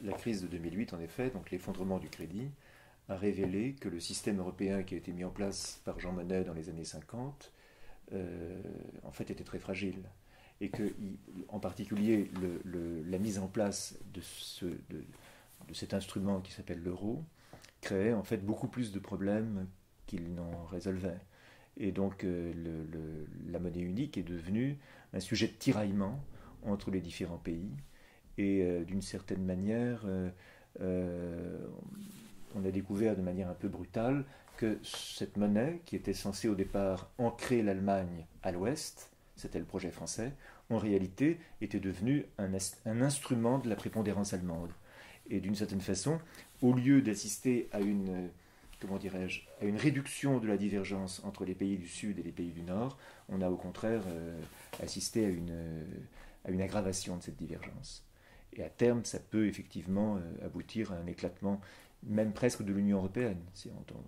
la crise de 2008, en effet, donc l'effondrement du crédit, a révélé que le système européen qui a été mis en place par Jean Monnet dans les années 50, en fait, était très fragile. Et que, en particulier, la mise en place de cet instrument qui s'appelle l'euro créait en fait beaucoup plus de problèmes qu'il n'en résolvait. Et donc la monnaie unique est devenue un sujet de tiraillement entre les différents pays. Et d'une certaine manière, on a découvert de manière un peu brutale que cette monnaie, qui était censée au départ ancrer l'Allemagne à l'ouest, c'était le projet français, en réalité était devenue un instrument de la prépondérance allemande. Et d'une certaine façon, au lieu d'assister à une, comment dirais-je, à une réduction de la divergence entre les pays du Sud et les pays du Nord, on a au contraire assisté à une aggravation de cette divergence. Et à terme, ça peut effectivement aboutir à un éclatement, même presque de l'Union européenne,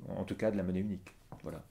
en tout cas de la monnaie unique. Voilà.